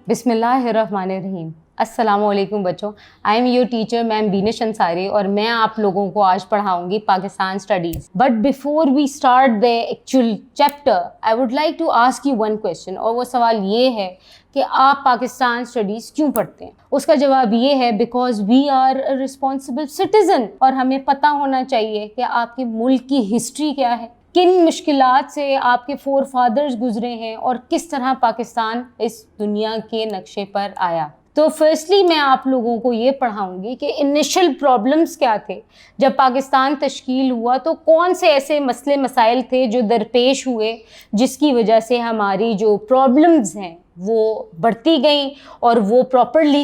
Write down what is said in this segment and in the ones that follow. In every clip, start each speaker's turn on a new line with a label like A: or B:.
A: بسم اللہ الرحمن الرحیم. السلام علیکم بچوں. I am your teacher ma'am Benish Ansari اور میں آپ لوگوں کو آج پڑھاؤں گی Pakistan studies. But before we start the actual chapter I would like to ask you one question, اور وہ سوال یہ ہے کہ آپ پاکستان اسٹڈیز کیوں پڑھتے ہیں؟ اس کا جواب یہ ہے because we are a responsible citizen, اور ہمیں پتہ ہونا چاہیے کہ آپ کے ملک کی ہسٹری کیا ہے, کن مشکلات سے آپ کے فور فادرز گزرے ہیں, اور کس طرح پاکستان اس دنیا کے نقشے پر آیا. تو فرسٹلی میں آپ لوگوں کو یہ پڑھاؤں گی کہ انیشل پرابلمس کیا تھے جب پاکستان تشکیل ہوا, تو کون سے ایسے مسئلے مسائل تھے جو درپیش ہوئے جس کی وجہ سے ہماری جو پرابلمز ہیں وہ بڑھتی گئیں اور وہ پراپرلی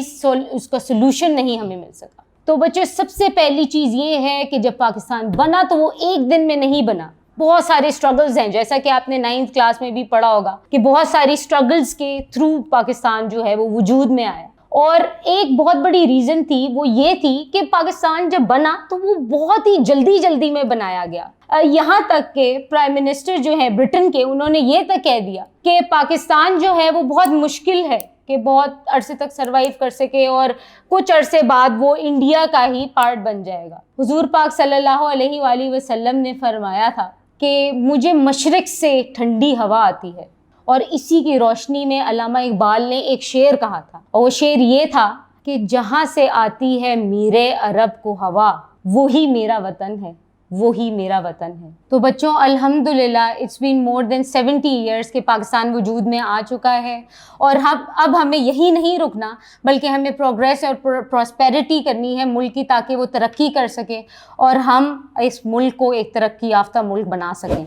A: اس کا سلوشن نہیں ہمیں مل سکا. تو بچے سب سے پہلی چیز یہ ہے کہ جب پاکستان بنا تو وہ ایک دن میں نہیں بنا, بہت سارے اسٹرگلز ہیں, جیسا کہ آپ نے 9th کلاس میں بھی پڑھا ہوگا کہ بہت ساری اسٹرگلز کے تھرو پاکستان جو ہے وہ وجود میں آیا. اور ایک بہت بڑی ریزن تھی, وہ یہ تھی کہ پاکستان جب بنا تو وہ بہت ہی جلدی میں بنایا گیا. یہاں تک کہ پرائم منسٹر جو ہیں برٹن کے, انہوں نے یہ تک کہہ دیا کہ پاکستان جو ہے وہ بہت مشکل ہے کہ بہت عرصے تک سروائیو کر سکے, اور کچھ عرصے بعد وہ انڈیا کا ہی پارٹ بن جائے گا. حضور پاک صلی اللہ علیہ وآلہ وسلم نے فرمایا تھا کہ مجھے مشرق سے ٹھنڈی ہوا آتی ہے, اور اسی کی روشنی میں علامہ اقبال نے ایک شعر کہا تھا, اور وہ شعر یہ تھا کہ جہاں سے آتی ہے میرے عرب کو ہوا وہی میرا وطن ہے, وہی میرا وطن ہے. تو بچوں الحمدللہ it's been more then 70 years کہ پاکستان وجود میں آ چکا ہے, اور اب ہمیں یہی نہیں رکنا بلکہ ہمیں پروگریس اور پراسپیرٹی کرنی ہے ملک کی, تاکہ وہ ترقی کر سکے اور ہم اس ملک کو ایک ترقی یافتہ ملک بنا سکیں.